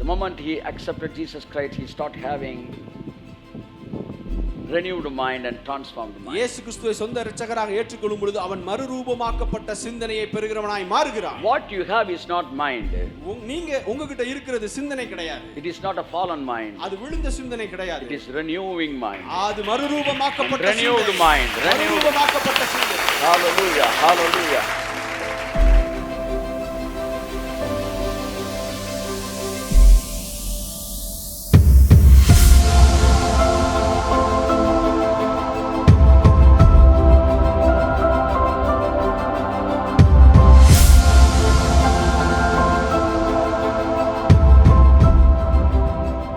The moment he accepted Jesus Christ, he started having renewed mind and transformed mind. இயேசு கிறிஸ்துவை சொந்த இரட்சகராக ஏற்றுக்கொள்ளும் பொழுது அவன் மறுரூபமாக்கப்பட்ட சிந்தனையை பெறுகிறவனாய் மாறுகிறான். What you have is not mind. நீங்க உங்ககிட்ட இருக்கிறது சிந்தனை கிடையாது. It is not a fallen mind. அது விழுந்த சிந்தனை கிடையாது. It is renewing mind. அது மறுரூபமாக்கப்பட்ட renewed mind. மறுரூபமாக்கப்பட்ட சிந்தனை. Hallelujah. Hallelujah.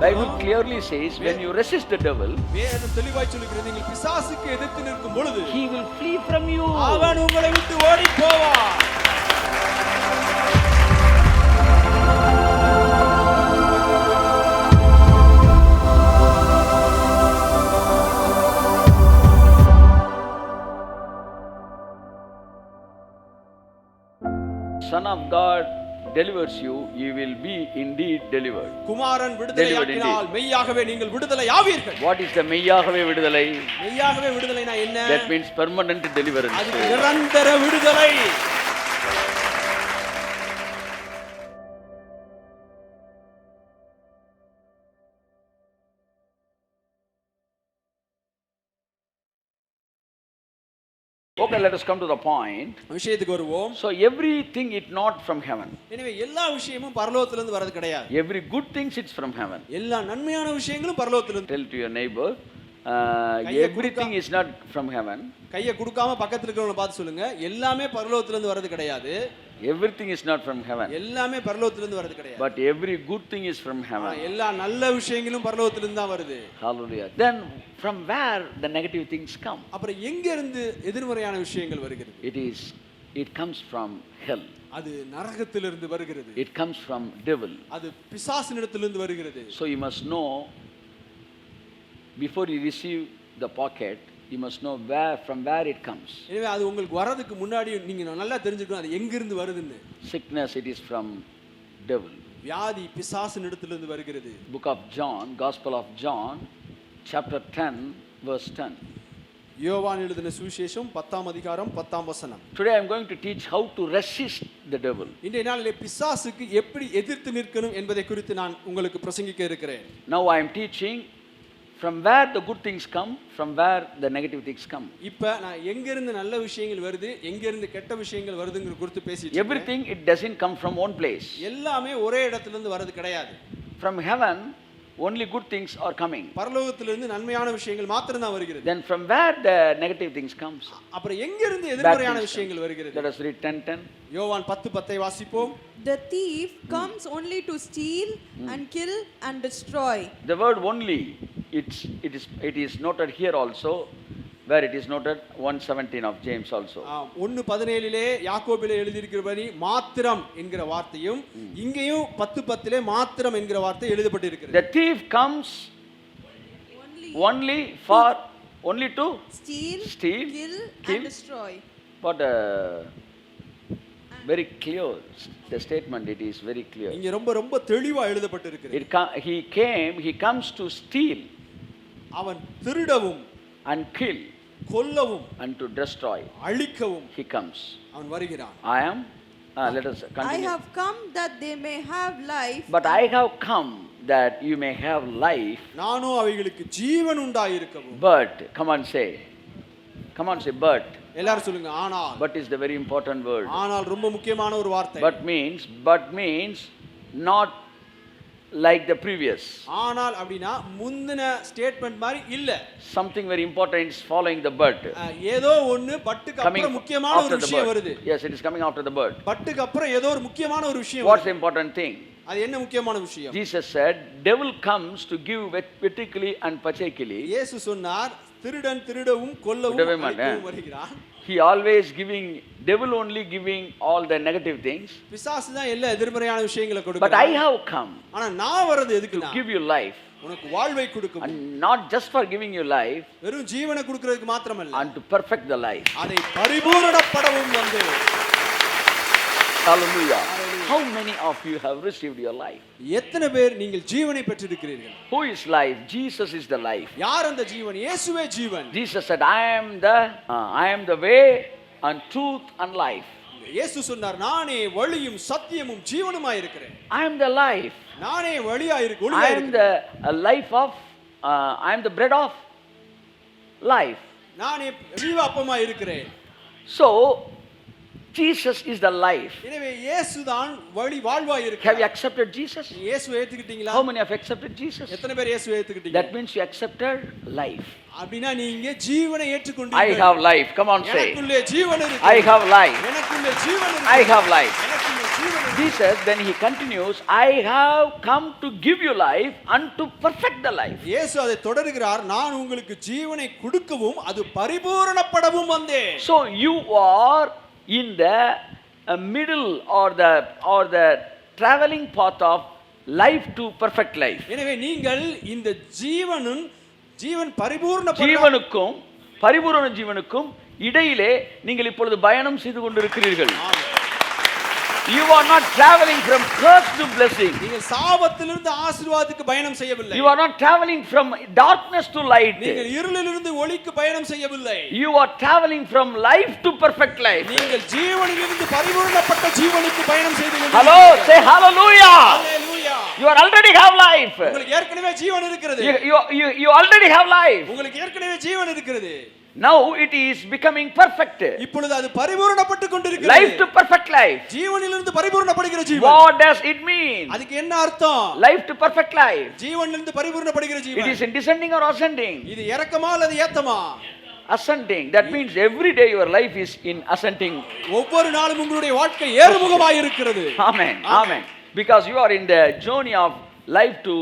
Bible clearly says when you resist the devil, வேதம் தெளிவாய் சொல்கிறது நீங்கள் பிசாசுக்கு எதிர்த்து நிற்கும் பொழுது he will flee from you. அவன் உங்களை விட்டு ஓடி போவான். Son of God delivers you, you will be indeed delivered. குமாரன் விடுதலையாக்கினால் மெய்யாகவே நீங்கள் விடுதலை ஆவீர்கள். What is the மெய்யாகவே விடுதலை? மெய்யாகவே விடுதலைனா என்ன? That means permanent deliverance. அது நிரந்தர விடுதலை. Okay, let us come to the point. விஷயத்துக்கு வருவோம். So everything is not from heaven. எனவே எல்லா விஷயமும் பரலோகத்திலிருந்து வரது கிடையாது. Every good things it's from heaven. எல்லா நன்மையான விஷயங்களும் பரலோகத்திலிருந்து. Tell to your neighbor, everything is not from heaven. கையை கொடுக்காம பக்கத்துல இருக்கிறவங்கள பார்த்து சொல்லுங்க, எல்லாமே பரலோகத்திலிருந்து வரது கிடையாது. Everything is not from heaven. எல்லாமே பரலோகத்திலிருந்து வரது கிடையாது. But every good thing is from heaven. எல்லா நல்ல விஷயங்களும் பரலோகத்திலிருந்து தான் வருது. Hallelujah. Then from where the negative things come? அப்புறம் எங்க இருந்து எதிர்மறையான விஷயங்கள் வருகிறது? It comes from hell. அது நரகத்திலிருந்து வருகிறது. It comes from devil. அது பிசாசினிடத்திலிருந்து வருகிறது. So you must know, before you receive the pocket, you must know from where it comes. எனவே அது உங்களுக்கு வரதுக்கு முன்னாடி நீங்க நல்லா தெரிஞ்சுக்கணும் அது எங்க இருந்து வருதுன்னு. Sickness, it is from devil. வியாதி பிசாசினிடத்திலிருந்து வருகிறது. Book of John, Gospel of John, chapter 10, verse 10. யோவான் எழுதின சுவிசேஷம் 10ஆம் அதிகாரம் 10ஆம் வசனம். Today I am going to teach how to resist the devil. இன்றைய நாளிலே பிசாசுக்கு எப்படி எதிர்த்து நிற்கணும் என்பதை குறித்து நான் உங்களுக்கு பிரசங்கிக்க இருக்கிறேன். Now I am teaching from where the good things come, from where the negative things come. இப்ப நான் எங்க இருந்து நல்ல விஷயங்கள் வருது, எங்க இருந்து கெட்ட விஷயங்கள் வருதுங்கற குறித்து பேசிட்டு இருக்கேன். Everything it doesn't come from one place. எல்லாமே ஒரே இடத்துல இருந்து வரது கிடையாது. From heaven only good things are coming. பரலோகத்திலிருந்து நன்மையான விஷயங்கள் மாத்திரம் தான் வருகிறது. Then from where the negative things comes? அப்புறம் எங்க இருந்து எதிர்மறையான விஷயங்கள் வருகிறது? Let us read 10:10. யோவான் 10:10 வாசிப்போம். The thief comes only to steal and kill and destroy. The word only, it is noted here also, where it is noted 1:17 of James also. 1:17 யாக்கோபிலே எழுதியிருக்கிறபடி மாத்திரம் என்கிற வார்த்தையும் இங்கேயும் 10:10 மாத்திரம் என்கிற வார்த்தை எழுதப்பட்டிருக்கிறது. The thief comes only to steal, kill and destroy. But very clear the statement, it is very clear. இங்க ரொம்ப தெளிவா எழுதப்பட்டிருக்கிறது. He comes to steal, அவன் திருடவும் and kill, கொல்லவும் and to destroy, அழிக்கவும் he comes. அவன் வருகிறான். Let us continue. I have come that they may have life. But I have come that you may have life. நானோ அவைகளுக்கு ஜீவன் உண்டாயிருக்கவும். But come on say but. எல்லாரும் சொல்லுங்க ஆனால். But is the very important word. ஆனால் ரொம்ப முக்கியமான ஒரு வார்த்தை. But means not like the previous. ஆனால் அப்படினா முந்தின ஸ்டேட்மென்ட் மாதிரி இல்ல. Something very important is following the but. ஏதோ ஒன்னு பட்டுக்கு அப்புறம் முக்கியமான ஒரு விஷயம் வருது. Yes, it is coming after the but. பட்டுக்கு அப்புறம் ஏதோ ஒரு முக்கியமான ஒரு விஷயம். What's the important thing? அது என்ன முக்கியமான விஷயம்? Jesus said devil comes to give vertically and particularly. இயேசு சொன்னார் திருடன் திருடவும் கொல்லவும் வருகிறான். He always devil only giving all the negative things. பிசாசு தான் எல்லா எதிர்மறையான விஷயங்களை கொடுக்கிறான். But I have come. ஆனா நான் வரது எதுக்குனா? To give you life. உனக்கு வாழ்வை கொடுக்கும். And not just for giving you life. வெறும் ஜீவனை கொடுக்கிறதுக்கு மாத்திரமல்ல. And to perfect the life. அதை பரிபூரணப்படவும் வந்து. Hallelujah. How many of you have received your life? எத்தனை பேர் நீங்கள் ஜீவனை பெற்றிருக்கிறீர்கள்? Who is life? Jesus is the life. யார் அந்த ஜீவன்? இயேசுவே ஜீவன். Jesus said, I am the way and truth and life. இயேசு சொன்னார், நானே வழியும் சத்தியமும் ஜீவனுமாய் இருக்கிறேன். I am the life. நானே வழியாய் I ஒளியாய் am இருக்கிறேன். the life of, I am the bread of life. நானே ஜீவ அப்பமாய் இருக்கிறேன். So, Jesus is the life. எனவே இயேசுதான் வழி வாழ்வாய் Have you இருக்கிறார். accepted Jesus? இயேசுவை ஏத்துக்கிட்டீங்களா? How many have accepted Jesus? எத்தனை பேர் இயேசுவை ஏத்துக்கிட்டீங்க? That means you accepted life. அப்படினா நீங்க ஜீவனை I ஏற்றுக்கொண்டீர்கள். have life. Come on, say. எனக்குள்ளே ஜீவன் இருக்கு. I have life. எனக்குள்ளே ஜீவன் இருக்கு. I have life. எனக்குள்ளே ஜீவன் இருக்கு. Jesus, then he continues, I have come to give you life and to perfect the life. இயேசு அதை தொடர்கிறார், நான் உங்களுக்கு ஜீவனை கொடுக்கவும் அது பரிபூரணப்படவும் வந்தேன். So you are in the middle or the traveling path of life to perfect life. எனவே நீங்கள் இந்த ஜீவன் பரிபூரண ஜீவனுக்கும் பரிபூரண ஜீவனுக்கும் இடையிலே நீங்கள் இப்பொழுது பயணம் செய்து கொண்டிருக்கிறீர்கள். You are not traveling from curse to blessing. நீங்கள் சாபத்திலிருந்து ஆசீர்வாதத்துக்கு பயணம் செய்யவில்லை. You are not traveling from darkness to light. நீங்கள் இருளிலிருந்து ஒளிக்கு பயணம் செய்யவில்லை. You are traveling from life to perfect life. நீங்கள் ஜீவனிலிருந்து பரிபூரணப்பட்ட ஜீவனுக்கு பயணம் செய்து Hello, say hallelujah. Hallelujah. You already have life. உங்களுக்கு ஏற்கனவே ஜீவன் இருக்கிறது. You already have life. உங்களுக்கு ஏற்கனவே ஜீவன் இருக்கிறது. Now it is becoming perfect. இப்பொழுது அது பரிபூரணப்பட்டு கொண்டிருக்கிறது. Life to perfect life. ஜீவனிலிருந்து பரிபூரணப்படுகிற Jeevan. What does it mean? அதுக்கு என்ன அர்த்தம்? Life to perfect life. ஜீவனிலிருந்து பரிபூரணப்படுகிற It Jeevan. is in descending or ascending? இது இறக்கமா அல்லது ஏத்தமா? Ascending. That means every day your life is in ascending. ஒவ்வொரு நாளும் உங்களுடைய வாழ்க்கை ஏறுமுகமாய் இருக்கிறது. Amen. Amen. Because you are in the journey of life to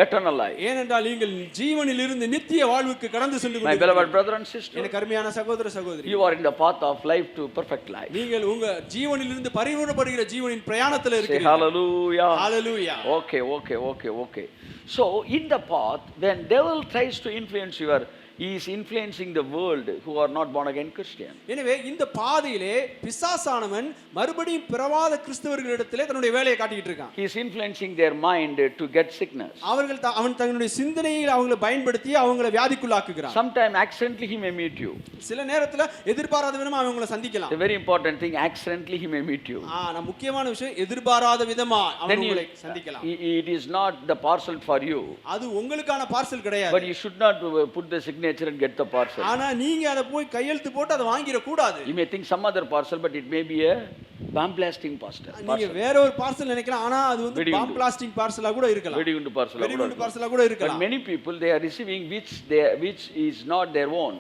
eternal life. ஏனென்றால் நீங்கள் ஜீவனிலிருந்து நித்திய வாழ்வுக்கு கடந்து சென்று My beloved brother and sister, எனக்கு அருமையான சகோதர சகோதரி, you are in the path of life to perfect life. நீங்கள் உங்க ஜீவனிலிருந்து பரிபூரணப்படுகிற ஜீவனின் பிரயாணத்தில் Say இருக்கிறீர்கள். hallelujah. Hallelujah. Okay. So in the path, when devil tries to influence he is influencing the world who are not born again Christian. எனவே இந்த பாதையிலே பிசாசானவன் மறுபடியும் பிறவாத கிறிஸ்தவர்களிடத்திலே தன்னுடைய வேலையை காட்டிட்டு இருக்கான். He is influencing their mind to get sickness. அவன் தன்னுடைய சிந்தனையை அவங்களை பயன்படுத்தி அவங்களை வியாதிக்குள்ளாக்குகிறான். Sometime accidentally he may meet you. சில நேரத்துல எதிர்பாராத விதமா அவங்களை சந்திக்கலாம். The very important thing, accidentally he may meet you. நான் முக்கியமான விஷயம், எதிர்பாராத விதமா அவங்களை சந்திக்கலாம். It is not the parcel for you. அது உங்களுக்கான பார்சல் கிடையாது. But you should not put the signature and get the parcel. ஆனா நீங்க அத போய் கையெழுத்து போட்டு அத வாங்கிர கூடாது. You may think some other parcel, but it may be a bomb blasting parcel. நீங்க வேற ஒரு பார்சல் நினைக்கலாம், ஆனா அது வந்து பாம் பிளாஸ்டிங் பார்சலா கூட இருக்கலாம். வெடிகுண்டு பார்சலா கூட இருக்கலாம். But many people they are receiving which is not their own.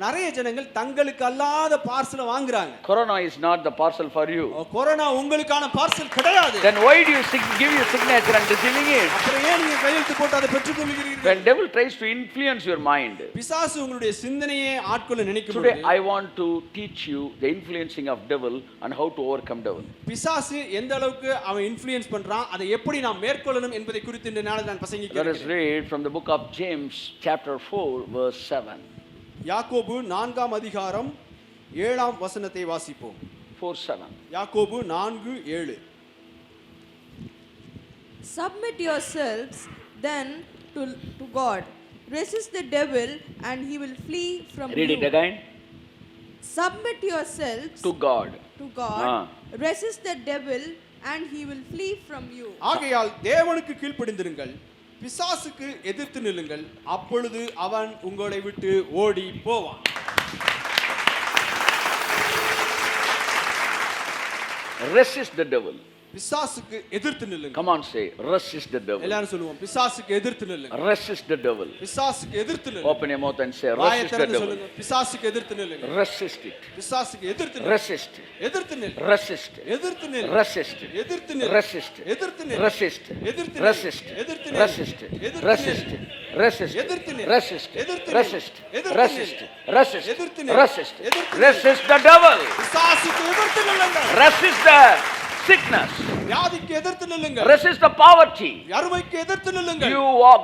நிறைய ஜனங்கள் தங்களுக்கு அல்லாத பார்சலை வாங்குறாங்க. Corona is not the parcel for you. Corona உங்களுக்கான பார்சல் கிடையாது. Then why do you give your signature and receiving it? அப்புறம் ஏன் நீங்க கையெழுத்து போட்டு அதை பெற்றுக்கொள்கிறீர்கள்? When devil tries to influence your mind, பிசாசு உங்களுடைய சிந்தனையை ஆட்கொள்ள நினைக்கும் today I want to teach you the influencing of devil and how to overcome devil. பிசாசு எந்த அளவுக்கு அவன் இன்ஃப்ளூயன்ஸ் பண்றான், அதை எப்படி நாம் மேற்கொள்ளணும் என்பதை குறித்து இந்த நாளில் நான் பிரசங்கிக்கிறேன். Let us read from the book of James chapter 4 verse 7. யாக்கோபு 4ஆம் அதிகாரம் 7ஆம் வசனத்தை வாசிப்போம். 4:7. யாக்கோபு 4:7. Submit yourselves then to God. Resist the devil and he will flee from you. Read it again. Submit yourselves To God. to God. Resist the devil and he will flee from you. ஆகையால் தேவனுக்கு கீழ்ப்படிந்திருங்கள், பிசாசுக்கு எதிர்த்து நில்லுங்கள், அப்பொழுது அவன் உங்களை விட்டு ஓடி போவான். Resist the devil. பிசாசுக்கு எதிர்த்து நில்லுங்கள். Come on, say resist the devil. எல்லாரும் சொல்லுவோம், பிசாசுக்கு எதிர்த்து நில்லுங்கள். Resist the devil. பிசாசுக்கு எதிர்த்து நில்லுங்கள். Open your mouth and say வாயை resist the திறந்து devil. சொல்லுங்க, பிசாசுக்கு எதிர்த்து நில்லுங்கள். Resist it. பிசாசுக்கு எதிர்த்து நில்லுங்கள். Resist. எதிர்த்து நில்லுங்கள். Resist. எதிர்த்து நில்லுங்கள். Resist. எதிர்த்து நில்லுங்கள். Resist. எதிர்த்து நில்லுங்கள். Resist. எதிர்த்து Resist. நில்லுங்கள். எதிர்த்து நில்லுங்கள். Resist. எதிர்த்து Resist. நில்லுங்கள். Resist. எதிர்த்து நில்லுங்கள். Resist. எதிர்த்து Resist. நில்லுங்கள். Resist. Resist. எதிர்த்து நில்லுங்கள். Resist. எதிர்த்து நில்லுங்கள். Resist the devil. பிசாசுக்கு எதிர்த்து நில்லுங்கள். Resist the sickness. வியாதிக்கு எதிர்த்து நில்லுங்கள். Resist the poverty. வறுமைக்கு எதிர்த்து நில்லுங்கள்.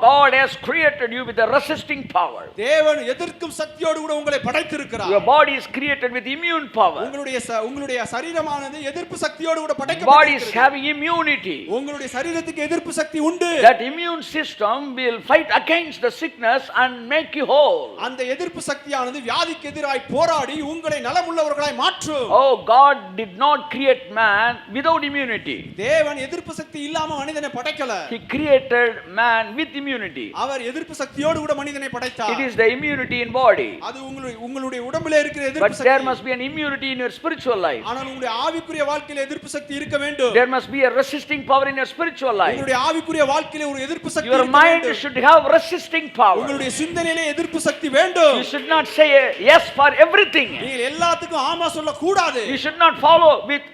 God has created you with a resisting power. தேவன் எதிர்க்கும் சக்தியோடு கூட உங்களை படைத்திருக்கிறார். Your body is created with immune power. உங்களுடைய சரீரமானது எதிர்ப்பு சக்தியோடு கூட Body is படைக்கப்பட்டிருக்கிறது. having immunity. உங்களுடைய சரீரத்துக்கு எதிர்ப்பு சக்தி உண்டு. That immune system will fight against the sickness and make you whole. அந்த எதிர்ப்பு சக்தியானது வியாதிக்கு எதிராய் போராடி உங்களை நலமுள்ளவர்களாய் மாற்றும். Oh, God did not create man without immunity. தேவன் எதிர்ப்பு சக்தி இல்லாம மனிதனை படைக்கல. He created man with immunity. அவர் எதிர்ப்பு சக்தியோடு கூட மனிதனை படைத்தார். It is the immunity in body. அது உங்களுடைய உடம்பிலே இருக்கிற But எதிர்ப்பு there Sakthi. must be an immunity in your spiritual life. ஆனால் உங்களுடைய ஆவிக்குரிய வாழ்க்கையில எதிர்ப்பு சக்தி இருக்க வேண்டும். There must be a resisting power in your spiritual life. உங்களுடைய ஆவிக்குரிய வாழ்க்கையில ஒரு எதிர்ப்பு சக்தி Your இருக்க mind வேண்டும். should have resisting power. உங்களுடைய சிந்தனையிலே எதிர்ப்பு சக்தி வேண்டும். You should not say yes for everything. நீங்கள் எல்லாத்துக்கும் ஆமா சொல்ல கூடாது. You should not follow with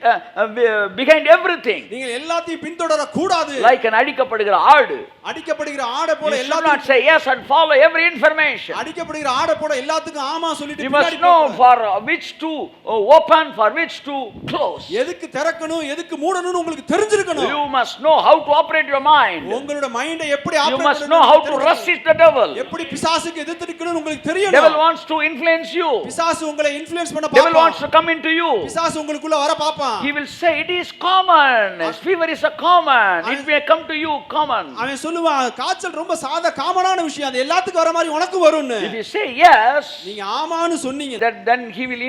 behind everything. நீங்கள் எல்லாத்தையும் பின்தொடர கூடாது. Like an அடிக்கப்படுகிற ஆடு. அடிக்கப்படுகிற ஆடை போல You should not எல்லாத்தையும் say yes and follow every information. அடிக்கப்படுகிற ஆடை போல எல்லாத்துக்கும் ஆமா சொல்லிட்டு You must பின்னாடி know போகக்கூடாது. for which to open, for which to close. எதுக்கு திறக்கணும் எதுக்கு மூடணும்னு உங்களுக்கு தெரிஞ்சிருக்கணும். You must know how to operate your mind. உங்களோட மைண்டை எப்படி You operate must know how to resist the devil. எப்படி பிசாசுக்கு எதிர்த்து நிக்கணும்னு உங்களுக்கு Devil தெரியணும். wants to influence you. பிசாசு உங்களை இன்ஃப்ளூயன்ஸ் பண்ண Devil பாப்பான். wants to come into you. பிசாசு உங்களுக்குள்ள வர பாப்பான். He will say it is common. Fever is a common. It may come to you common. அவன் சொல்லுவான் காய்ச்சல் ரொம்ப காமனான விஷயம் அது எல்லாத்துக்கும் வர மாதிரி உனக்கு வரும்னு. If you say yes, நீங்க ஆமான்னு சொன்னீங்க then he will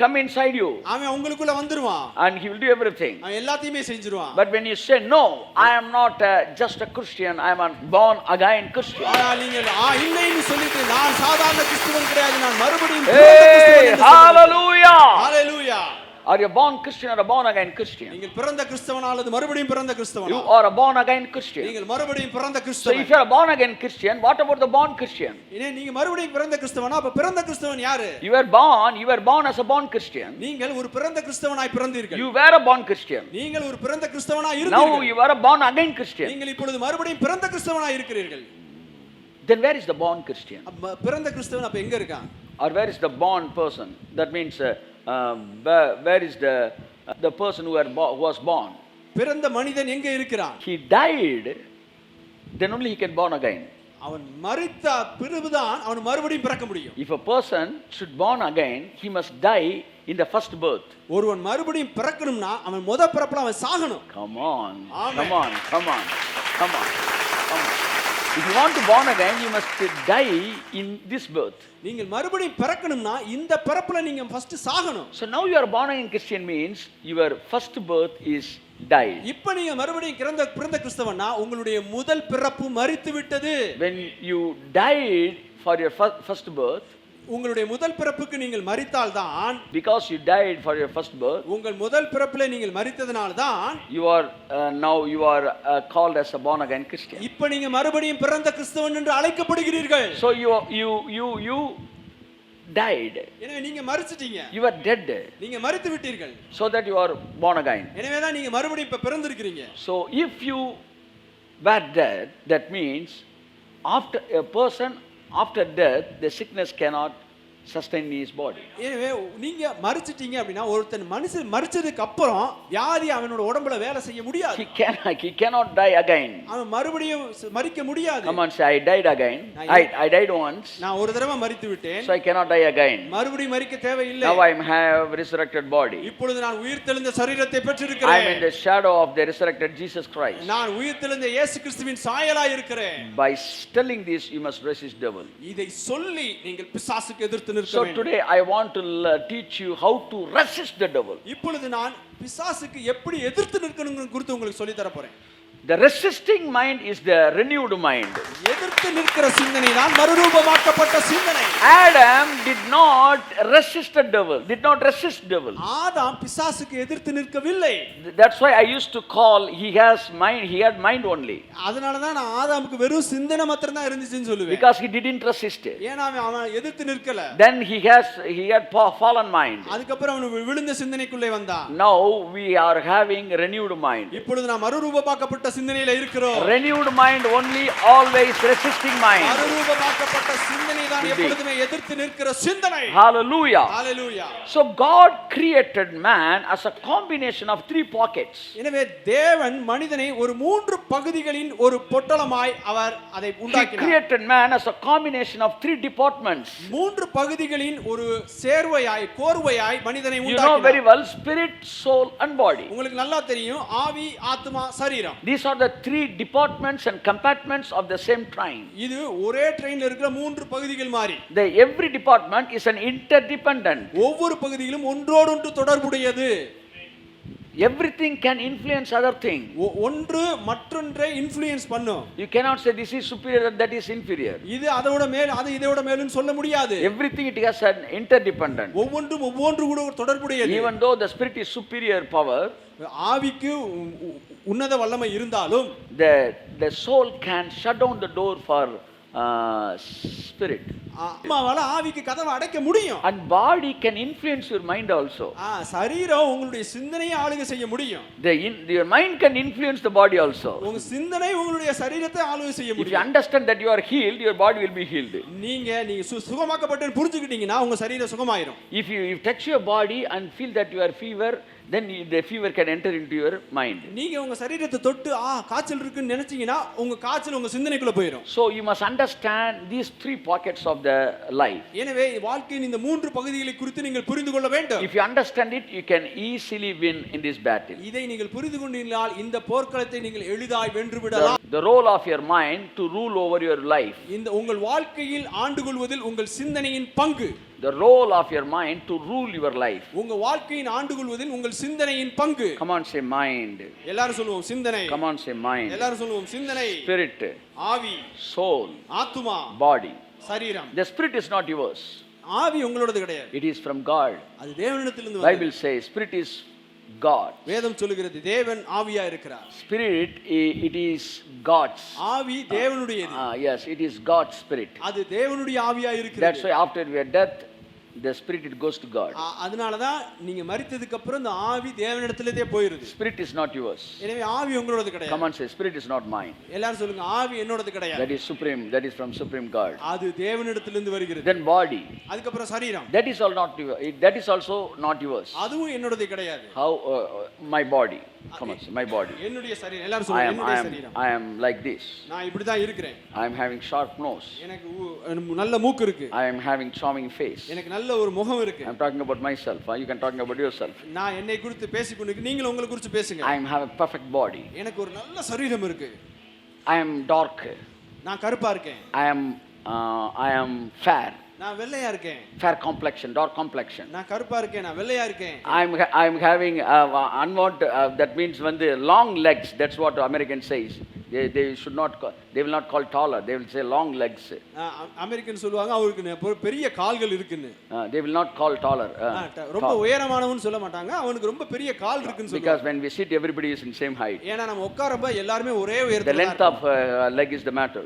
come inside you அவன் உங்களுக்குள்ள வந்துருவான். and he will do everything. அவன் எல்லாத்தையுமே செஞ்சிருவான். But when you say no, I am not just a Christian, I am a born again Christian. ஆனா நீங்க இல்லைன்னு சொல்லிட்டு நான் சாதாரண கிறிஸ்தவன் கிடையாது நான் மறுபடியும் Hey, hallelujah! Hallelujah. Are you a born Christian or a born again Christian? நீங்கள் பிறந்த கிறிஸ்தவனா அல்லது மறுபடியும் பிறந்த கிறிஸ்தவனா? You are a born again Christian. நீங்கள் மறுபடியும் பிறந்த So கிறிஸ்தவன். if you are a born again Christian, what about the born Christian? நீங்க மறுபடியும் பிறந்த கிறிஸ்தவனா அப்ப பிறந்த கிறிஸ்தவன் யாரு? You were born as a born Christian. நீங்கள் ஒரு பிறந்த கிறிஸ்தவனாய் பிறந்தீர்கள். You were a born Christian. நீங்கள் ஒரு பிறந்த கிறிஸ்தவனாய் Now இருந்தீர்கள். you are a born again Christian. நீங்கள் இப்பொழுது மறுபடியும் பிறந்த கிறிஸ்தவனாய் இருக்கிறீர்கள். Then where is the born Christian? பிறந்த கிறிஸ்தவன் அப்ப எங்க இருக்கான்? Or where is the born person? That means where is the person who was born? பிறந்த மனிதன் எங்க இருக்கிறான்? He died, then only he can born again. அவன் மரித்த பிறகுதான் அவன் மறுபடியும் பிறக்க முடியும். If a person should born again, he must die in the first birth. ஒருவன் மறுபடியும் பிறக்கணும்னா அவன் முத பிறப்புல அவன் சாகணும். Come on. Amen. Come on. Come on. Come on. Come on. If you want to born again, you must die in this birth. நீங்கள் மறுபடியும் பிறக்கணும்னா இந்த பிறப்புல நீங்க ஃபர்ஸ்ட் சாகணும். So now you are born again Christian means your first birth is died. இப்போ நீங்க மறுபடியும் பிறந்த கிறிஸ்தவனா உங்களுடைய முதல் பிறப்பு மரித்து விட்டது. When you died for your first birth, உங்களுடைய முதல் பிறப்புக்கு நீங்கள் மரித்தால் தான் because you died for your first birth, உங்கள் முதல் பிறப்பிலே நீங்கள் மரித்ததனால தான் you are now you are called as a born again Christian. இப்போ நீங்க மறுபடியும் பிறந்த கிறிஸ்தவன் என்று அழைக்கப்படுகிறீர்கள். So you died. எனவே நீங்க மரிச்சிட்டீங்க. You are dead. நீங்க மரித்து விட்டீர்கள். So that you are born again. எனவே தான் நீங்க மறுபடியும் இப்ப பிறந்திருக்கிறீங்க. So if you were dead, that means after a person after death, the sickness cannot sustain his body. எனவே நீங்க மரிச்சிட்டீங்க அப்படினா ஒருத்தன் மனுஷன் மரிச்சதுக்கு அப்புறம் வியாதி அவனோட உடம்புல வேலை செய்ய முடியாது. He cannot die again. அவன் மறுபடியும் மரிக்க முடியாது. Come on, say I died again. I died once. நான் ஒரு தடவை மரித்து விட்டேன். So I cannot die again. மறுபடியும் மரிக்க தேவையில்லை. Now I have resurrected body. இப்பொழுது நான் உயிர்த்தெழுந்த சரீரத்தை பெற்றிருக்கிறேன். I am in the shadow of the resurrected Jesus Christ. நான் உயிர்த்தெழுந்த இயேசு கிறிஸ்துவின் சாயலாய் இருக்கிறேன். By telling this, you must resist devil. இதை சொல்லி நீங்கள் பிசாசுக்கு எதிர்த்து நிற்க So வேண்டும். today I want to teach you how to resist the devil. இப்பொழுது நான் பிசாசுக்கு எப்படி எதிர்த்து நிற்கணும்னு குறித்து உங்களுக்கு சொல்லி தர போறேன். The resisting mind is the renewed mind. எதிர்த்து நிற்கிற சிந்தனை தான் மறுரூபமாக்கப்பட்ட சிந்தனை. Adam did not resist the devil. Did not resist devil. ஆதாம் பிசாசுக்கு எதிர்த்து நிற்கவில்லை. That's why I used to call he has mind. He had mind only. அதனால தான் நான் ஆதாமுக்கு வெறும் சிந்தனை மட்டும் தான் இருந்துச்சுன்னு சொல்லுவேன். Because he didn't resist it. ஏன்னா அவன் எதிர்த்து நிற்கல. Then he had fallen mind. அதுக்கப்புறம் அவன் விழுந்த சிந்தனைக்குள்ளே வந்தான். Now we are having renewed mind. இப்பொழுது நான் மறுரூபமாக்கப்பட்ட சிந்தனையில இருக்கிறோம். Renewed mind only, always resisting mind. மறுரூபமாக்கப்பட்ட சிந்தனை தான் Indeed. எப்பொழுதுமே எதிர்த்து நிற்கிற சிந்தனை. Hallelujah. Hallelujah. So God created man as a combination of three pockets. எனவே தேவன் மனிதனை ஒரு மூன்று பகுதிகளின் ஒரு பொட்டலமாய் அவர் அதை He உண்டாக்கினார். created man as a combination of three departments. மூன்று பகுதிகளின் ஒரு சேர்வையாய் கோர்வையாய் மனிதனை You know very உண்டாக்கினார். well, spirit, soul and body. உங்களுக்கு நல்லா தெரியும் ஆவி, ஆத்மா, சரீரம். These are the three departments and compartments of the same train. இது ஒரே ட்ரெயின்ல இருக்கிற மூன்று பகுதிகள் மாதிரி. Every department is an interdependent. ஒவ்வொரு பகுதியிலும் ஒன்றோடொன்று தொடர்புடையது. Everything can influence other thing. ஒன்று மற்றொன்றை இன்ஃப்ளூயன்ஸ் பண்ணும். You cannot say this is superior and that is inferior. இது அதோட மேல், அது இதோட மேல்னு சொல்ல முடியாது. Everything it has an interdependent. ஒவ்வொன்றும் ஒவ்வொன்று கூட தொடர்புடையது. Even though the spirit is superior power, ஆவிக்கு உன்னத வல்லமை இருந்தாலும் the soul can shut down the door for spirit. ஆத்மாவால ஆவிக்கு கதவை அடைக்க முடியும். And body can influence your mind also. சரீரம் உங்களுடைய சிந்தனையை ஆளுகை செய்ய முடியும். Your mind can influence the body also. உங்க சிந்தனை உங்களுடைய சரீரத்தை ஆளுகை செய்ய If you முடியும். understand that you are healed, your body will be healed. நீங்க சுகமாக்கப்பட்டு புரிஞ்சுக்கிட்டீங்கன்னா உங்க சரீரம் சுகமாயிரும். If you touch your body and feel that you are fever, then the fever can enter into your mind. நீங்க உங்க சரீரத்தை தொட்டு காய்ச்சல் இருக்குன்னு நினைச்சீங்கன்னா உங்க காய்ச்சல் உங்க சிந்தனைக்குள்ள போயிடும். So you must understand these three pockets of the life. எனவே வாழ்க்கையின் இந்த மூன்று பகுதிகளை குறித்து நீங்கள் புரிந்து கொள்ள வேண்டும். If you understand it, you can easily win in this battle. இதை நீங்கள் புரிந்து கொண்டீர்களால் இந்த போர்க்களத்தை நீங்கள் எளிதாய் வென்று விடலாம். The role of your mind to rule over your life. இந்த உங்கள் வாழ்க்கையில் ஆண்டு கொள்வதில் உங்கள் சிந்தனையின் பங்கு. The role of your mind to rule your life. உங்க வாழ்க்கையின் ஆண்டு கொள்வதில் உங்கள் சிந்தனையின் பங்கு. Come on, say mind. எல்லாரும் சொல்லுவோம் சிந்தனை. Come on, say mind. எல்லாரும் சொல்லுவோம் சிந்தனை. Spirit, ஆவி, soul, ஆத்துமா, body. சரீரம். The spirit is not yours. ஆவி உங்களோடது கிடையாது. It is from God. அது தேவனிடத்திலிருந்து வந்தது. Bible says spirit is God. வேதம் சொல்லுகிறது தேவன் ஆவியா இருக்கிறார். Spirit, it is God's. ஆவி தேவனுடையது. Yes, it is God's spirit. அது தேவனுடைய ஆவியா இருக்கிறது. That's why after your death, the spirit it goes to God. அதனால தான் நீங்க மரித்ததுக்கு அப்புறம் இந்த ஆவி தேவனிடத்திலே போயிடுது. Spirit is not yours. எனவே ஆவி உங்களோடது கிடையாது. Come on, say spirit is not mine. எல்லாரும் சொல்லுங்க ஆவி என்னோடது கிடையாது. That is supreme. That is from supreme God. அது தேவனிடத்திலிருந்து வருகிறது. Then body. அதுக்கு அப்புறம் சரீரம். That is all not yours. That is also not yours. அதுவும் என்னோடது கிடையாது. How my body? Come on, say my body. என்னுடைய சரீரம். எல்லாரும் சொல்லுங்க என்னுடைய சரீரம். I am like this. நான் இப்படி தான் இருக்கிறேன். I am having sharp nose. எனக்கு நல்ல மூக்கு இருக்கு. I am having charming face. எனக்கு நல்ல ஒரு முகம் இருக்கு. I am talking about myself. You can talk about yourself. நான் என்னை குறித்து பேசிக்கொண்டு நீங்களும் உங்களை குறித்து பேசுங்க. I am have a perfect body. எனக்கு ஒரு நல்ல சரீரம் இருக்கு. I am dark. நான் கருப்பா இருக்கேன். I am fair. நான் வெள்ளையா இருக்கேன். Fair complexion, dark complexion. நான் கருப்பா இருக்கேன், நான் வெள்ளையா இருக்கேன். I am having unwanted, that means when the long legs, that's what American says. They should not they will not call taller, they will say long legs. American சொல்லுவாங்க அவருக்கு பெரிய கால்கள் இருக்குன்னு. They will not call taller. ரொம்ப உயரமானவன்னு சொல்ல மாட்டாங்க, அவனுக்கு ரொம்ப பெரிய கால் இருக்குன்னு சொல்லுவாங்க. Because when we sit everybody is in same height. ஏனா நம்ம உட்காரப்ப எல்லாரும் ஒரே உயரத்துல. The length of leg is the matter.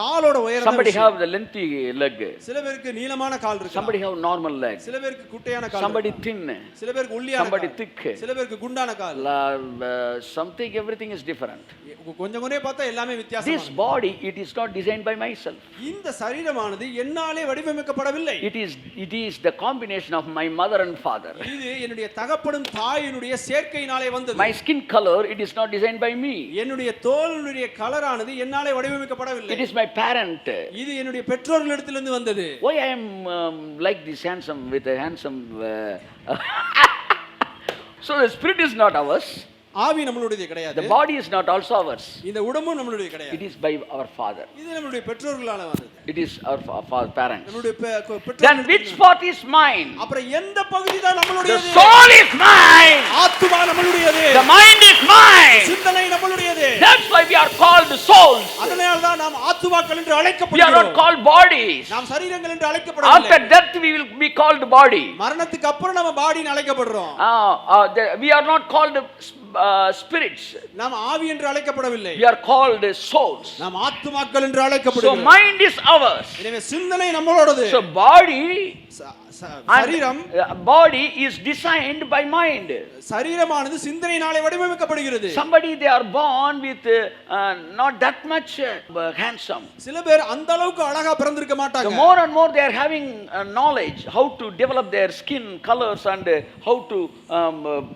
காலோட உயரம். Somebody have the lengthy leg. சில பேருக்கு நீளமான கால் இருக்கு. Somebody have normal leg. சில பேருக்கு குட்டையான கால். Somebody thin. சில பேருக்கு ஒல்லியான கால். Somebody thick. சில பேருக்கு குண்டான கால். Something, everything is different. கொஞ்சம் கொஞ்சம் பார்த்தா எல்லாமே வித்தியாசமா. This body, it is not designed by myself. இந்த சரீரமானது என்னாலே வடிவமைக்கப்படவில்லை. It is the combination of my mother and father. இது என்னுடைய தகப்பனும் தாயினுடைய சேர்க்கையினாலே வந்தது. My skin color, it is not designed by me. என்னுடைய தோலினுடைய கலரானது என்னாலே வடிவமைக்கப்படவில்லை. It is my parent. இது என்னுடைய பெற்றோர்களிடத்திலிருந்து வந்தது. Why I am like this handsome with a handsome so the spirit is not ours. ஆவி நம்மளுடையது கிடையாது. The body is not also ours. இந்த உடம்பும் நம்மளுடையது கிடையாது. It is by our father. இது நம்மளுடைய பெற்றோர்களால வந்தது. It is our parents. நம்மளுடைய பெற்றோர்கள். Then which part is mine? அப்புறம் எந்த பகுதி தான் நம்மளுடையது? The soul is mine. ஆத்துமா நம்மளுடையது. The mind is mine. சிந்தனை நம்மளுடையது. That's why we are called souls. அதனால தான் நாம் ஆத்துமாக்கள் என்று We are அழைக்கப்படுகிறோம். not called bodies. நாம் சரீரங்கள் என்று அழைக்கப்படவில்லை. After death we will be called body. மரணத்துக்கு அப்புறம் நம்ம பாடின்னு அழைக்கப்படுறோம். We are not called spirits. நாம் ஆவி என்று அழைக்கப்படவில்லை, We are called souls. நாம் ஆத்துமாக்கள் என்று So அழைக்கப்படுகிறோம். mind is ours. எனவே சிந்தனை நம்மளோடது. So body சரீரம் body is designed by mind. சரீரமானது சிந்தனையினாலே வடிவமைக்கப்படுகிறது. Somebody they are born with not that much handsome. சில பேர் அந்த அளவுக்கு அழகா பிறந்திருக்க The மாட்டாங்க. more and more they are having knowledge how to develop their skin colors and how to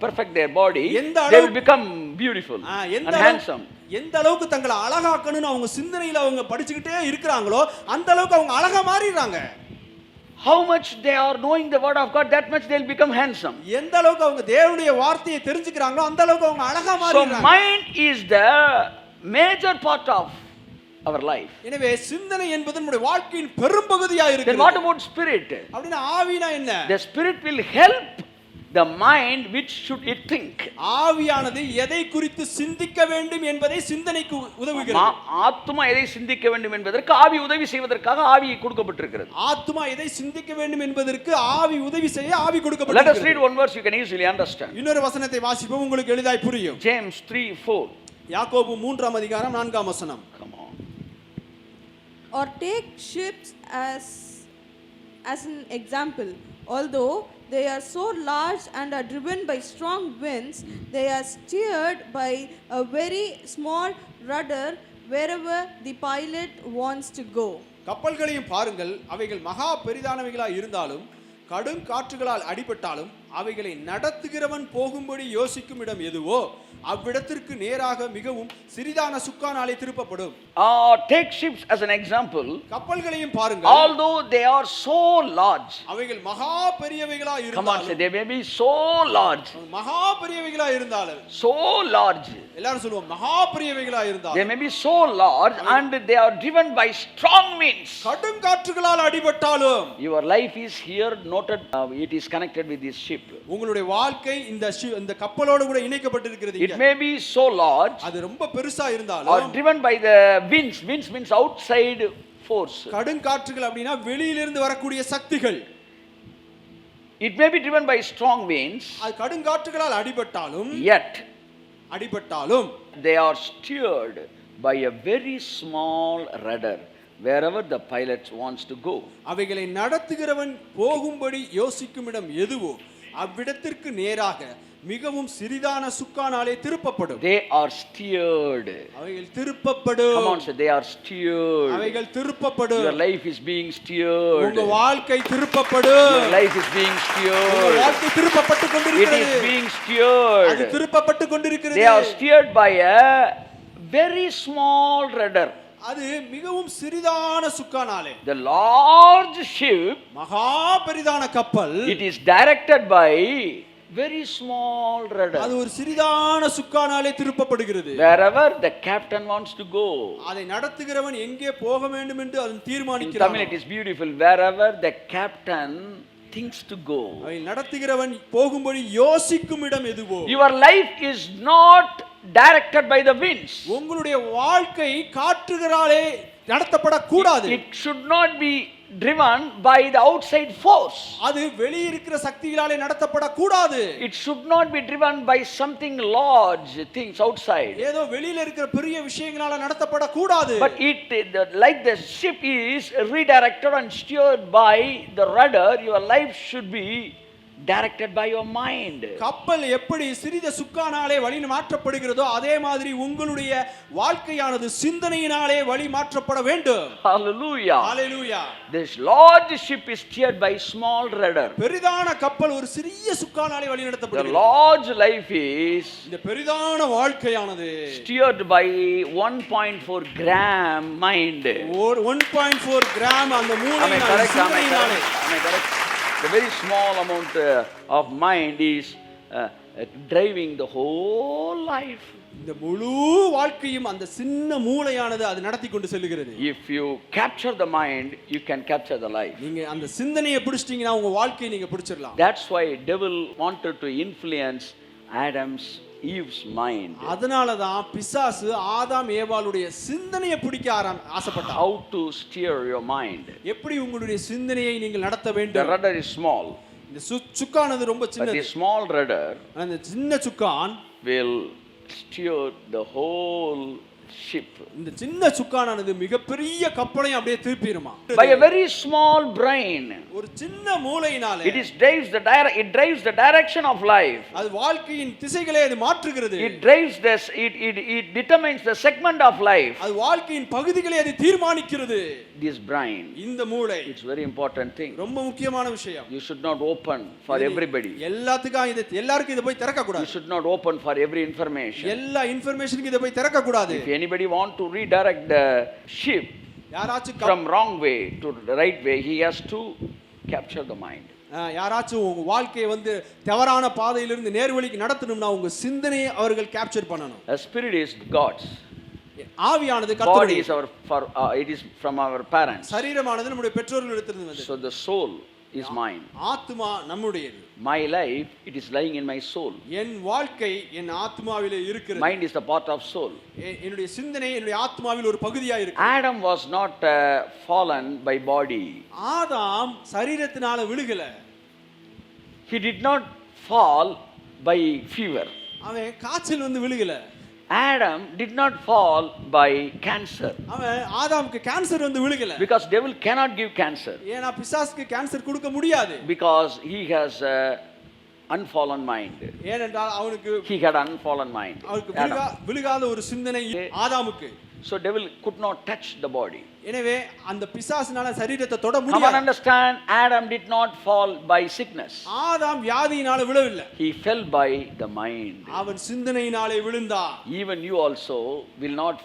perfect their body, they will become beautiful and handsome. எந்த அளவுக்கு தங்களை அழகாக்கணும்னு அவங்க சிந்தனையில அவங்க படிச்சுக்கிட்டே இருக்கிறாங்களோ அந்த அளவுக்கு அவங்க அழகா மாறிடுறாங்க. How much they are knowing the word of God, that much they will become handsome. எந்த அளவுக்கு அவங்க தேவனுடைய வார்த்தையை தெரிஞ்சுக்கிறாங்களோ அந்த அளவுக்கு அவங்க அழகா So மாறிடுறாங்க. mind is the major part of our life. எனவே சிந்தனை என்பது நம்முடைய வாழ்க்கையின் பெரும்பகுதியா Then இருக்குது. what about spirit? அப்படினா ஆவினா என்ன? The spirit will help the mind which should it think. ஆவியானது எதை குறித்து சிந்திக்க வேண்டும் என்பதை சிந்தனைக்கு உதவுகிறது. ஆத்துமா எதை சிந்திக்க வேண்டும் என்பதற்கு ஆவி உதவி செய்வதற்காக ஆவி கொடுக்கப்பட்டிருக்கிறது. ஆத்துமா எதை சிந்திக்க வேண்டும் என்பதற்கு ஆவி உதவி செய்ய ஆவி Let கொடுக்கப்பட்டிருக்கிறது. us read one verse, you can easily understand. இன்னொரு வசனத்தை வாசிப்போம், உங்களுக்கு எளிதாய் புரியும். James 3:4. யாக்கோபு 3ஆம் அதிகாரம் 4ஆம் வசனம். Come on. Or take ships as an example. Although they are so large and are driven by strong winds, they are steered by a very small rudder wherever the pilot wants to go. கப்பல்களையும் பாருங்கள், அவைகள் மகா பெரிதானவைகளாய் இருந்தாலும் கடும் காற்றுகளால் அடிபட்டாலும் அவைகளை நடத்துகிறவன் போகும்படி யோசிக்கும் இடம் எதுவோ அவ்விடத்திற்கு நேராக மிகவும் சிறிதான சுக்கானாலே திருப்பப்படும். Take ships as an example. கப்பல்களையும் பாருங்கள், Although they are so large. அவைகள் மகா பெரியவைகளாய் Come on, say இருந்தாலும், they may be so large. மகா பெரியவைகளாய் இருந்தாலும், So large. எல்லாரும் சொல்லுவோம் மகா பெரியவைகளாய் They இருந்தாலும், may be so large and they are driven by strong winds. கடும் காற்றுகளால் அடிபட்டாலும், Your life is here noted, it is connected with this ship. உங்களுடைய வாழ்க்கை இந்த கப்பலோடு கூட இணைக்கப்பட்டிருக்கிறது. It may be so large அது ரொம்ப பெருசா or இருந்தாலும், driven by the winds. Winds means outside force. கடும் காற்றுகள் அப்படினா வெளியிலிருந்து வரக்கூடிய சக்திகள். It may be driven by strong winds, அது கடும் காற்றுகளால் அடிபட்டாலும் they are steered by a very small rudder wherever the pilot wants to go. அவைகளை நடத்துகிறவன் போகும்படி யோசிக்கும் இடம் எதுவோ அவ்விடத்திற்கு நேராக மிகவும் சிறிதான சுக்கானாலே திருப்பப்படும். They are steered. அவைகள் திருப்பப்படும். Come on, say they are steered. அவைகள் திருப்பப்படும். Your life is being steered. உங்க வாழ்க்கை திருப்பப்படும். Your life is being உங்க steered. வாழ்க்கை திருப்பப்பட்டு It கொண்டிருக்கிறது. is being steered. அது திருப்பப்பட்டு கொண்டிருக்கிறது. They are steered by a very small rudder. அது மிகவும் சிறிதான சுக்கானாலே. The large ship, மகா பெரிதான கப்பல், it is directed by very small rudder. அது ஒரு சிறிதான சுக்கானாலே திருப்பப்படுகிறது. Wherever the captain wants to go. அதை நடத்துகிறவன் எங்கே போக வேண்டும் என்று அவன் In தீர்மானிக்கிறான். Tamil it is beautiful. Wherever the captain thinks to go. அதை நடத்துகிறவன் போகும்படி யோசிக்கும் இடம் எதுவோ. Your life is not directed by the winds. உங்களுடைய வாழ்க்கை காற்றுகளாலே நடத்தப்பட கூடாது. It should not be driven by the outside force. அது வெளியே இருக்கிற சக்திகளாலே நடத்தப்பட கூடாது. It should not be driven by something large things outside. ஏதோ வெளியில இருக்கிற பெரிய விஷயங்களால நடத்தப்பட கூடாது. But like the ship is redirected and steered by the rudder, your life should be directed by your mind. கப்பல் எப்படி சிறிய சுக்கானாலே வழி மாற்றப்படுகிறதோ அதே மாதிரி உங்களுடைய வாழ்க்கையானது சிந்தனையினாலே வழி மாற்றப்பட வேண்டும். Hallelujah. Hallelujah. This large ship is steered by small rudder. பெரிதான கப்பல் ஒரு சிறிய சுக்கானாலே வழி The நடத்தப்படுகிறது. large life is இந்த பெரிதான வாழ்க்கையானது steered by 1.4 gram mind. 1.4 gram அந்த Am I மூளையினாலே correct? சிந்தனையினாலே. Am I correct? The very small amount of mind is driving the whole life. இந்த முழு வாழ்க்கையும் அந்த சின்ன மூளையானது அது நடத்தி கொண்டு செல்கிறது. If you capture the mind, you can capture the life. நீங்க அந்த சிந்தனையை பிடிச்சிட்டீங்கன்னா உங்க வாழ்க்கையை நீங்க பிடிச்சிடலாம். That's why devil wanted to influence Adam's Eve's mind. அதனால தான் பிசாசு ஆதாம் ஏவாளுடைய சிந்தனையை பிடிக்க ஆசைப்பட்டான். How to steer your mind. எப்படி உங்களுடைய சிந்தனையை நீங்கள் நடத்த The வேண்டும். rudder is small. இந்த சுக்கானது ரொம்ப But சின்னது. the small rudder அந்த சின்ன சுக்கான் will steer the whole ship. இந்த சின்ன சுக்கானானது மிகப்பெரிய கப்பலையும் அப்படியே திருப்பிடுமா. By a very small brain, ஒரு சின்ன மூளையினால it drives the direction of life. அது வாழ்க்கையின் திசைகளை அது மாற்றுகிறது. It determines the segment of life. அது வாழ்க்கையின் பகுதிகளை அது தீர்மானிக்கிறது. This brain, இந்த மூளை it's very important thing. ரொம்ப முக்கியமான விஷயம். You should not open for everybody. எல்லாருக்கும் இத போய் திறக்க You கூடாது. should not open for every information. எல்லா இன்ஃபர்மேஷனுக்கு இத போய் திறக்க கூடாது. If anybody want to redirect the ship யாராச்சும் from wrong way to the right way, he has to capture the mind. யாராச்சும் உங்க வாழ்க்கையை வந்து தவறான பாதையிலிருந்து நேர்வழிக்கு நடத்தணும்னா உங்க சிந்தனையை அவர்கள் கேப்சர் பண்ணணும். A spirit is God's. ஆவியானது Body கர்த்தருடைய. is it is from our parents. சரீரமானது நம்முடைய பெற்றோர்களிடத்திலிருந்து வந்தது. So the soul is mine. ஆத்மா நம்முடையது. My life, it is lying in my soul. என் வாழ்க்கை என் ஆத்மாவிலே இருக்கிறது. Mind is the part of soul. என்னுடைய சிந்தனை என்னுடைய ஆத்மாவில் ஒரு பகுதியா இருக்கு. Adam was not fallen by body. Adam சரீரத்தினால விழுகல. He did not fall by fever. அவன் காய்ச்சல் வந்து விழுகல. Adam did not fall by cancer. அவன் ஆதாமுக்கு கேன்சர் வந்து விழுகல. Because devil cannot give cancer. ஏனா பிசாசுக்கு கேன்சர் கொடுக்க முடியாது. Because he has a unfallen mind. ஏனென்றால் அவனுக்கு He had unfallen mind. அவனுக்கு விழுகாத ஒரு சிந்தனை ஆதாமுக்கு. So devil could not touch the body. எனவே அந்த பிசாசுனால சரீரத்தை தொட Come on, முடியாது. understand, Adam did not fall by sickness. ஆதாம் வியாதியினால விழவில்லை. He fell by the mind. அவன் சிந்தனையினாலே விழுந்தான். Even you also will not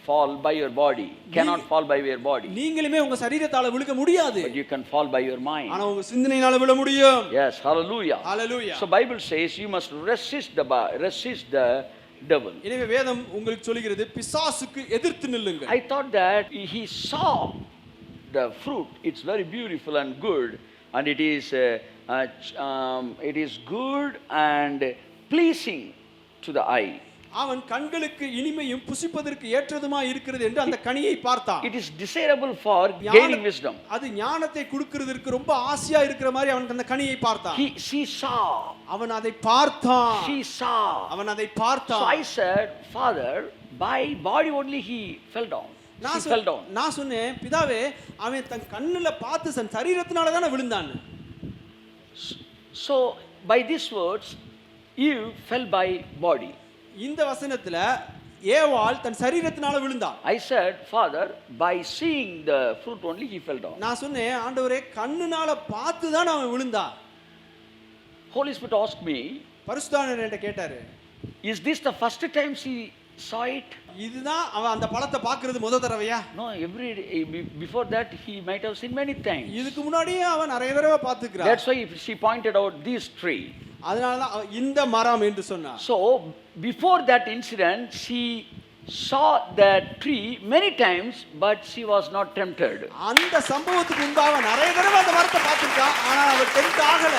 fall by your body. Cannot fall by your body. நீங்களுமே உங்க சரீரத்தால விழுக முடியாது. But you can fall by your mind. ஆனா உங்க சிந்தனையினால விழ முடியும். Yes, hallelujah. Hallelujah. So Bible says you must resist the devil. எனவே வேதம் உங்களுக்கு சொல்கிறது பிசாசுக்கு எதிர்த்து நில்லுங்கள். I thought that he saw the fruit. It's very beautiful and good, and it is good and pleasing to the eye. அவன் கண்களுக்கு இனிமையும் புசிப்பதற்கு ஏற்றதுமாய் இருக்கிறது என்று அந்த கனியை பார்த்தான். It is desirable for gaining wisdom. அது ஞானத்தை கொடுக்கிறதுக்கு ரொம்ப ஆசையா இருக்கிற மாதிரி அவன் அந்த கனியை பார்த்தான். She saw. அவன் அதை பார்த்தான். She saw. அவன் அதை பார்த்தான். So I said, Father, by body only he fell down. He fell down. நான் சொன்னேன், பிதாவே, அவன் தன் கண்ணுல பார்த்து தன் சரீரத்தினால தான விழுந்தான். So by these words, Eve fell by body. இந்த வசனத்துல ஏவாள் தன் சரீரத்தினால விழுந்தான். I said, Father, by seeing the fruit only he fell down. நான் சொன்னேன், ஆண்டவரே, கண்ணுனால பார்த்து தான் அவன் விழுந்தான். Holy Spirit asked me, பரிசுத்தாவியானவர் என்கிட்ட கேட்டாரு, is this the first time she saw it? இதுதான் அவன் அந்த பழத்தை பார்க்கிறது முத தடவையா? No, before that he might have seen many times. இதுக்கு முன்னாடியே அவன் நிறைய தடவை பார்த்துக்கிறான். That's why she pointed out this tree. அதனால தான் இந்த மரம் என்று சொன்னார். So before that incident she saw that tree many times, but she was not tempted. அந்த சம்பவத்துக்கு முன்பாக நிறைய தடவை அந்த மரத்தை பார்த்திருக்கா, ஆனா அவ டெம்ப்ட் ஆகல.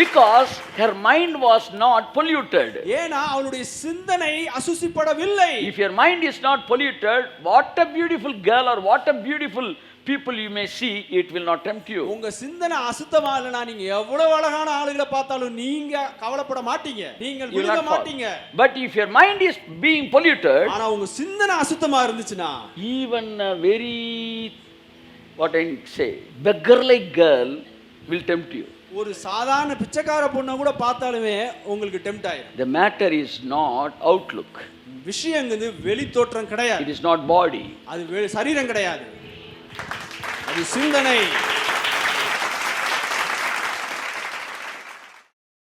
Because her mind was not polluted. ஏனா அவளுடைய சிந்தனை அசுசிப்படவில்லை. If your mind is not polluted, what a beautiful girl or what a beautiful people you may see, it will not tempt you. உங்க சிந்தனை அசுத்தமா இல்லனா நீங்க எவ்வளவு அழகான ஆளுகளை பார்த்தாலும் நீங்க கவலைப்பட மாட்டீங்க, நீங்கள் விழுக மாட்டீங்க. But if your mind is being polluted, ஆனா உங்க சிந்தனை அசுத்தமா இருந்துச்சுனா, even a very what I say beggar like girl will tempt you. ஒரு சாதாரண பிச்சைக்கார பொண்ணை கூட பார்த்தாலுமே உங்களுக்கு டெம்ப்ட் ஆயிடும். The matter is not outlook. விஷயங்கிறது வெளி தோற்றம் கிடையாது. It is not body. அது சரீரம் கிடையாது. அது சிந்தனை.